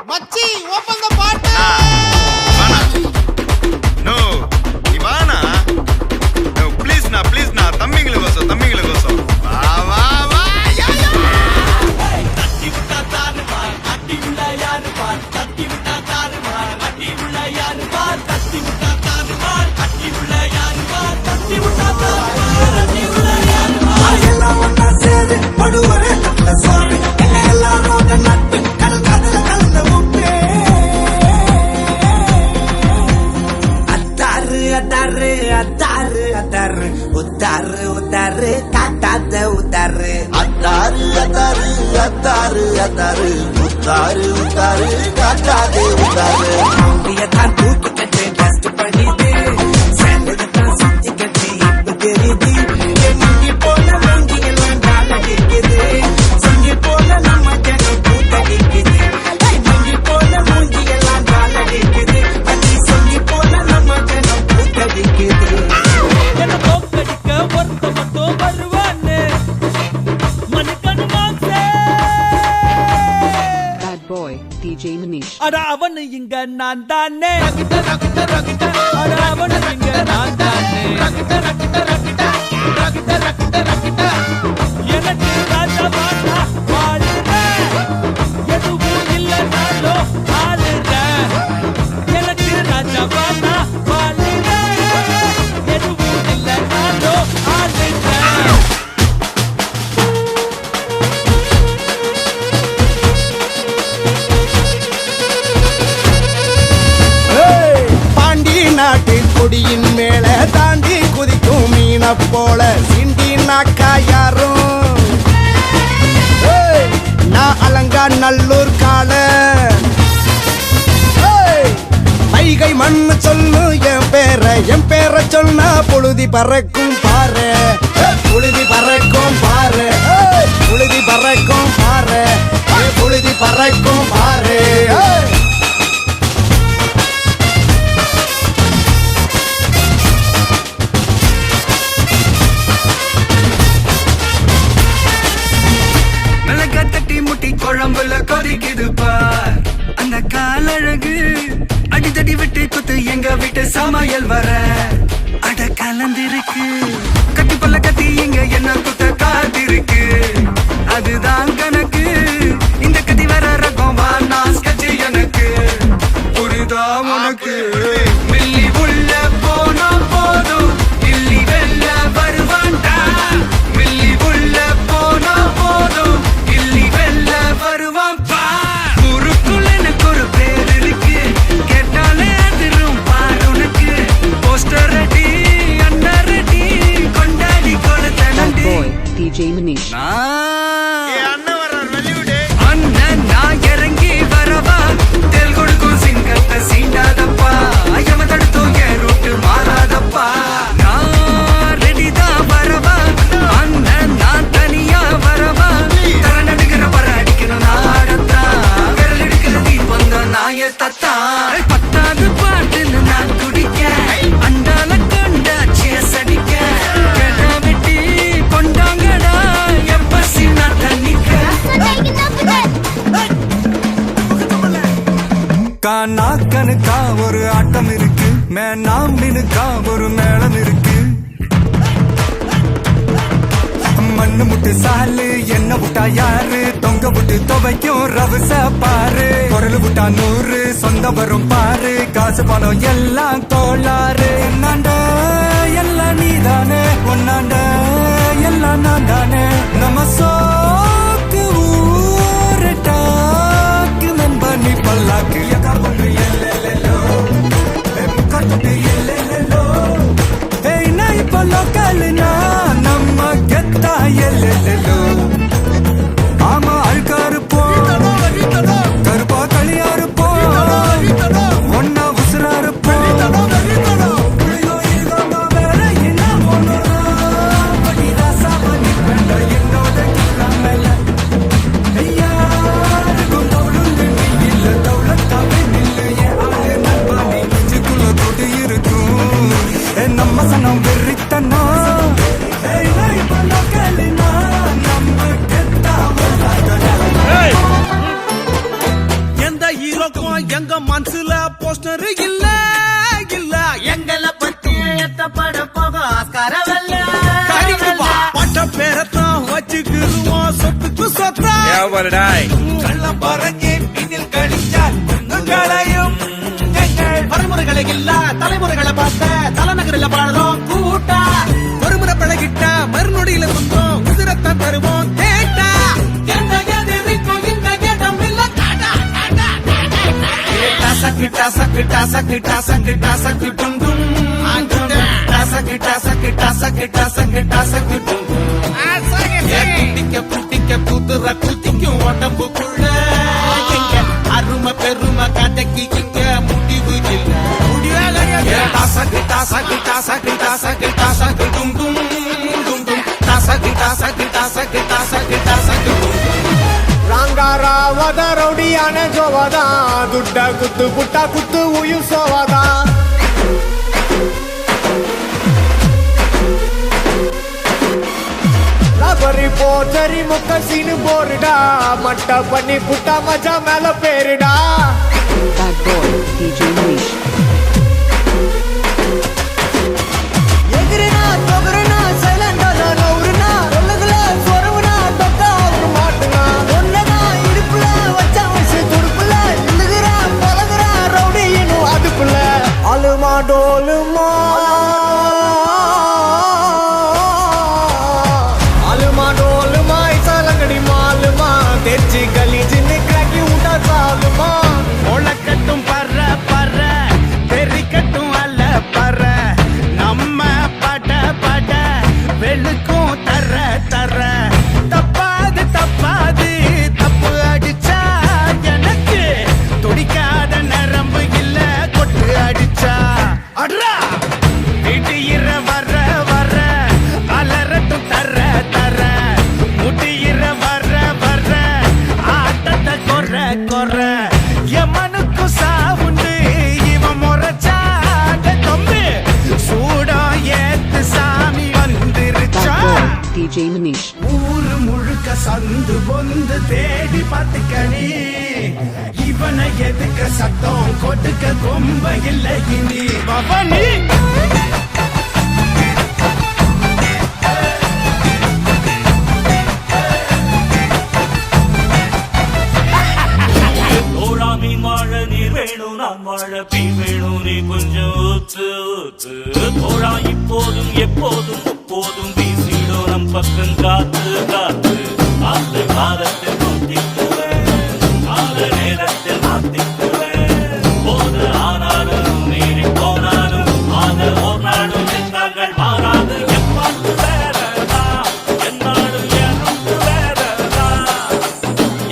மச்சி ஓபன் தி பாட்டு வானா நோ நீ வானா நோ ப்ளீஸ் நா தம்பிங்கள கோசம் வா வா வா யா யா தட்டி விட்டா தாரு பார் அட்டி உள்ள யாரு பார் தட்டி விட்டா தாரு பார் அட்டி உள்ள யாரு பார் தட்டி விட்டா தாரு பார் அட்டி உள்ள யாரு பார் தட்டி விட்டா தாரு பார் அட்டி உள்ள யாரு பார் எல்லாம் ஒண்ணா சேரு படுவரே நல்ல சோறு எல்லாரும் நட்டு கலந்து விட்டு அத்தாரு அத்தாரு அத்தாரு உத்தாரு உத்தாரு காட்டாத உத்தாரு அத்தாரு அத்தாரு அத்தாரு அத்தாரு உத்தாரு உத்தாரு காட்டாதே உத்தாரு தான் தூக்கி கட்டு டஸ்ட் பண்ணிட்டு சேலதான் சுத்தி கட்டி இப்ப தெரியுது எங்கி போல மூங்கி எல்லாம் காலடிக்குது செங்கி போல நம்ம ஜனம் கூத்தடிக்குது எங்கி போல மூங்கி எல்லாம் காலடிக்குது அடி செங்கி போல நம்ம ஜனம் கூத்தடிக்குது என்ன போக்கடிக்க ஒருத்த மட்டும் வருவானே மனுக்கனு மாசே Bad boy, DJ Manish. அட அவனு இங்க நான் தானே அட அவனு இங்க நான் தானே எனக்கு ராஜா பாட்டா பாடுற எதுவும் இல்லைனாலோ ஆளுற எனக்கு ராஜா பாட்டா பாடுற எதுவும் இல்லைனாலோ ஆளுற பாண்டி நாட்டு கொடியின் மேல தாண்டி குதிக்கும் மீன போல சிண்டி நாக்கா யாரும் நான் அலங்கா நல்லூர் கால வைகை மண்ணு சொல்லு என் பேரை சொன்னா புழுதி பறக்கும் பாரு புழுதி பறக்கும் பாரு புழுதி பறக்கும் பாரு புழுதி பறக்கும் பாரு மிளகா தட்டி முட்டி குழம்புல கொதிக்குது பார் அந்த காலழகு அடித்தடி விட்டு குத்து எங்க வீட்டு சமையல் வர அட கலந்திருக்கு கட்டி பல்ல கத்தி எங்க என்ன குத்த காத்திருக்கு அதுதான் கணக்கு இந்த கத்தி வர ரகம் வா நாஸ் கட்சி எனக்கு புரிதா உனக்கு மில்லி உள்ள போனா போதும் இல்லி வெல்ல வருவான்டா மில்லி உள்ள போனா போதும் இல்லி வெல்ல வருவான் பா ஊருக்குள்ள எனக்கு ஒரு பேர் இருக்கு கேட்டாலே அதிரும் பார் உனக்கு போஸ்டர் ரெடி அண்டர் ரெடி கொண்டாடி கொடுத்த Bad நண்டி boy, DJ Manish. ஏ அண்ணன் வர்றார் வெளியூடு அண்ணன் நான் இறங்கி வரவா தெல் கொடுக்கும் சிங்கத்தை சீண்டாதப்பா ஐயம தடுத்தோம் என் ரூட்டு மாறாதப்பா நான் ரெடிதான் வரவா அண்ணன் நான் தனியா வரவா தர நடுக்கிற பர அடிக்கணும் நாடத்தா விரல் எடுக்கிற தீபம் தான் நாய தத்தா பத்தாவது பாட்டில் நான் குடிக்க அண்டால கொண்டா சேஸ் அடிக்க கெடா வெட்டி கொண்டாங்கடா எப்பசி நான் தண்ணிக்க கானா கணுக்கா ஒரு ஆட்டம் இருக்கு மேனாம் மினுக்கா ஒரு மேளம் இருக்கு மண்ணு முட்டு சாலு என்ன விட்டா யாரு தொங்க விட்டு துவைக்கும் ரவுச பாரு குரல் விட்டா 100 சொந்த வரும் பாரு காசு பணம் எல்லாம் கோளாறு என்னாண்ட எல்லாம் நீதானே ஒன்னாண்ட எல்லாம் நான் தானே நம்ம சோக்கு ஊரு டாக்கு நம்ப நீ பல்லாக்கு எக்கா பொண்ணு எல்லெல்லோ முக்கட்டு எல்லெல்லோ ஏய் நான் இப்ப லோக்கல்னா நம்ம கெத்தா எல்லெல்லோ ஆமா அழுக்காரு போ கருப்பா களியாரு போ ஒன்னா உசுராரு போ என்னோட பக்கம் எங்க மனசுல போஸ்டர் இல்ல இல்ல எங்களை பத்தி எத்தப்பட போக ஆஸ்காரவல்ல கறிக்குப்பா பட்ட பேரத்தான் வச்சுக்கிருவோம் சொத்துக்கு சொத்தா கள்ளம் பறஞ்சு பின்னில் கழிச்சால் களையும் வரைமுறைகளை இல்ல தலைமுறைகளை பார்த்த தலைநகரில் பாடுறோம் கூட்டா ஒருமுறை பழகிட்ட மறுநொடியில சுத்தம் உதிரத்தான் தருவோம் கேட்டா எந்த எதிரிக்கும் இந்த இடம் இல்ல சக்கிட்டா சக்கிட்டா சக்கிட்டா சக்கிட்டா சக்கிட்டும் சக்கிட்டா சக்கிட்டா சக்கிட்டா சக்கிட்டா சக்கிட்டும் குட்டிக்க புதுற குத்திக்கும் உடம்புக்குள்ள அருமை பெருமை கதைக்கு இங்க முடிவு இல்ல சக்கிட்டா சக்கிட்டா சக்கிட்டா சக்கிட்டா சக்கிட்டும் சக்கிட்டா சக்கிட்டா சக்கிட்டா சக்கிட்டா சக்கிட்டும் ರಂಗಾರಾವದ ರೌಡಿಯಾನ ಜೋವದ ದುಡ್ಡ ಕುತ್ತು ಪುಟ್ಟ ಕುತ್ತು ಉಯಿಸೋವದ ಬರಿ ಪೋಚರಿ ಮುಖ ಸೀನು ಬೋರ್ಡಾ ಮಟ್ಟ ಪನ್ನಿ ಪುಟ್ಟ ಮಜಾ ಮೇಲ ಪೇರಿಡಾ Bad boy, DJ Manish. எகிரினா தொகரனா சைலண்டா நௌரனா ஒல்லகல சொரவனா தொக்கா ஒரு மாட்டுனா ஒன்னதா இடுப்புல வச்சா வச்சு துடுப்புல இல்லுகிறா பலகுறா ரவுடி இன்னும் அதுக்குள்ள அலுமா டோலுமா அலுமா டோலுமா இசாலங்கடி மாலுமா தெச்சி கலீஜின்னு கிராக்கி விட்டா சாலுமா ஒளக்கட்டும் பற பற தெரிக்கட்டும் அல்ல பற நம்ம பட பட வெளுக்கும் தர தர தப்பாது தப்பாது தப்பு அடிச்சா எனக்கு துடிக்காத நரம்பு இல்ல கொட்டு அடிச்சா அட்ரா திடீர வர வர அலறட்டும் தர தர முடியிற வர வர ஆட்டத்தை கொற கொற எமனுக்கு சாவுண்டு இவன் முறைச்சாட தொம்பு சூடம் ஏத்து சாமி வந்துருச்சா Bad boy, DJ Manish. ஊரு முழுக்க சந்து பொந்து தேடி பார்த்துக்கணி இவனை எதுக்க சத்தம் கொடுக்க கொம்ப இல்லை இனி பவனி தோழாமி வாழ நீர் வேணும் நான் வாழ பீ வேணும் நீ கொஞ்சம் ஊத்து ஊத்து தோழா இப்போதும் எப்போதும் எப்போதும் வீசிடும் நம் பக்கம் காத்து காத்து காத்து காலத்தில் மாத்திக்குவேன் கால நேரத்தில் மாத்திக்குவேன் போது ஆனாலும் மீறி போனாலும் ஆன ஒரு நாடும் எங்கள் மாறாது எப்பாட்டு வேறதா என்னாலும் எனக்கு வேறதா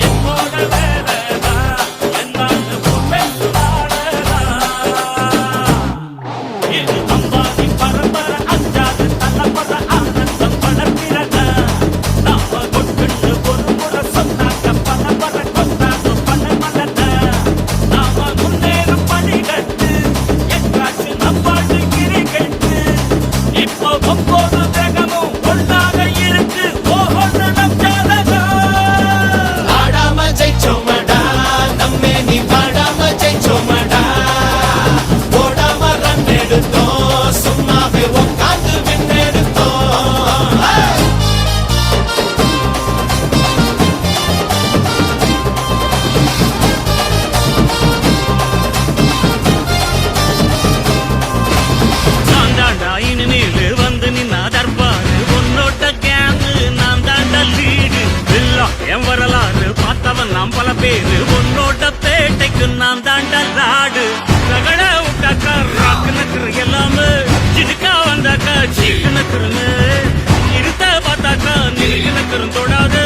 என்னோட வேறதா என்னாலும் பேசுவாடதா இது அம்பாதி பரம்பர அஞ்சாது தலைமுற ஆனந்தம் வளர்க்கிறத நாம கொண்டு ஒரு முறை சொன்னாக்க பரம்பர கொண்டாடு பணமலத நாம முன்னேறும் படிகட்டு எங்காச்சு நம்பாடு கிரிக்கெட்டு இப்போ ஒவ்வொரு கிரகமும் ஒன்றாக இருக்கு ஓஹொன்னு நம் ஜாதகம் ஆடாம ஜெயிச்சோமடா நம்மே நீ பாடாம ஜெயிச்சோமடா ஓடாம ரன் எடுத்தோம் சும்மாவே உட்காந்து வின் எடுத்தோம் நான் தாண்டா இனிமேல் வந்து நின்னா தர்பாரு உன்னோட்ட கேங்கு நான் தாண்டா லீடு இல்லா என் வரலாறு பார்த்தவன் நாம் பல பேரு உன்னோட்ட பேட்டைக்கு நான் தாண்டா லாடு ரகட விட்டாக்கா ராக்கு நக்குரு எல்லாமே சிடுக்கா வந்தாக்கா சீக்கு நக்குருன்னு இருத்த பார்த்தாக்கா நிறுக்கு நக்குரும் தொடாது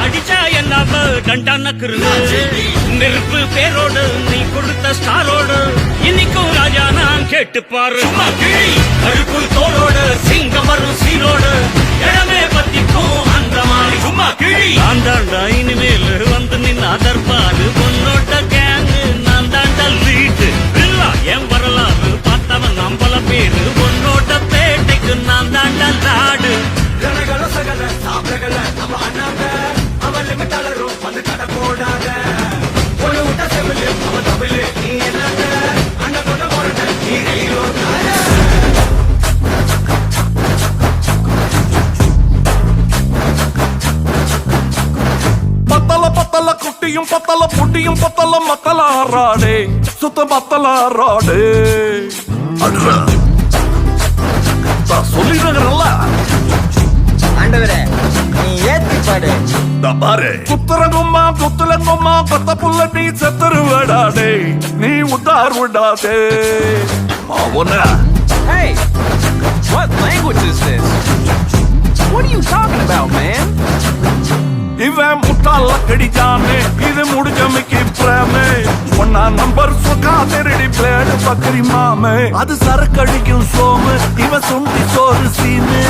அடிச்சா என்னாம டண்டா நக்குருன்னு நெருப்பு பேரோடு நீ கொடுத்த ஸ்டாரோடு இன்னைக்கும் ராஜா நான் கேட்டு பாரு கருப்பு தோளோடு சிங்கம் வரும் சீரோடு இடமே பத்திக்கும் அந்த மாதிரி சும்மா கிழி நான் தாண்டா இனிமேல் வந்து நின்று அதற்பாரு பொன்னோட்ட கேங்கு நான் தாண்டா லீட்டு இல்லா என் வரலாறு பார்த்தவன் நம்பல பேரு பொன்னோட்ட பேட்டைக்கு நான் தாண்டா லாடு கனகள சகல சாப்பிடல நம்ம அண்ணாங்க அவன் லிமிட்டாளரும் வந்து கடை போடாத ஒரு விட்ட செவிலு அவன் தவிர முட்டியும் பத்தலம் மத்தலாராடே சுத்த மத்தலாராடே அடுறா சொல்லிடுறல ஆண்டவரே நீ ஏத்தி பாடு பாரு குத்துறங்கும்மா குத்துலங்கும்மா பத்த புள்ள நீ செத்துருவடாடே நீ உத்தார் விடாதே அவன Hey, what language is this? What are you talking about, man? இவன் முட்டாள கடிச்சானே இது முடிஞ்ச மிக்கி பிரேமே ஒன்னா நம்பர் சுக்கா திருடி பிளேடு பக்கரி மாமே அது சரக்கடிக்கும் சோமு இவன் சுண்டி சோறு சீனு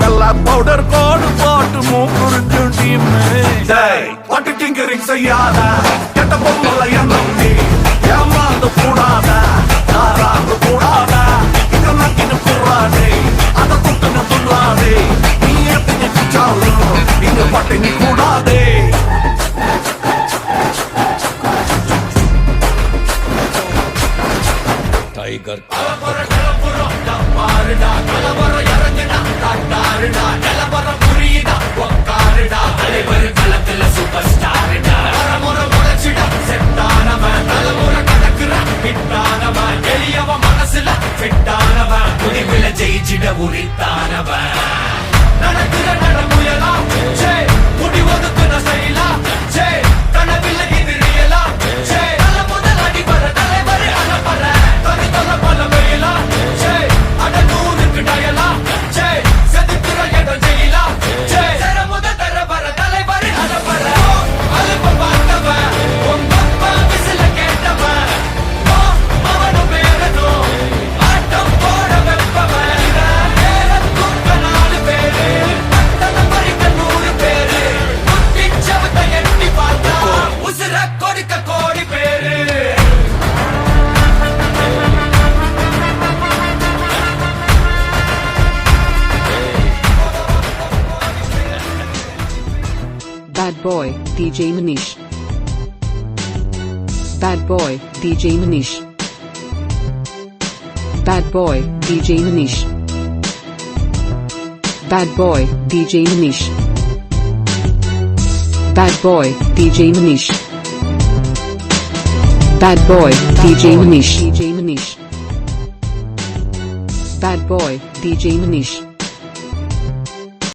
வெள்ளா பவுடர் கோடு போட்டு மூக்குறிஞ்சும் டீமு டேய் பட்டு டிங்கரிங் செய்யாத கெட்ட பொம்மல எண்ணம் நீ ஏமாந்து கூடாத யாராந்து கூடாத இங்க நக்கின்னு கூடாதே அதை குட்டுன்னு துள்ளாதே நீ எப்படி பிச்சாலும் இங்க பட்டினி கூடாதே டைகர் ஜெயிச்சிட உரித்தானவன் நடக்கிற நடமுயலா சே முடி ஒதுக்குன ஸ்டைலா சே கனவில்ல இது ரியலா சே நல்ல முதல் அடிபர தலைவர் அனபர தனி தொல்ல பல வெயிலா சே அட நூறுக்கு டயலா சே செதுக்குற இடம் ஜெயிலா சே தர முதல் தரவர தலைவர் அனபர அலுப்ப பார்த்தவன் உங்கப்பா விசில கேட்டவன் அவனும் பேரனும் ஆட்டம் போட வெப்பவன் Bad boy, DJ Manish. Bad boy, DJ Manish. Bad boy, DJ Manish. Bad boy, DJ Manish. Bad boy, DJ Manish. Bad boy, DJ Manish. DJ Manish. Bad boy, DJ Manish.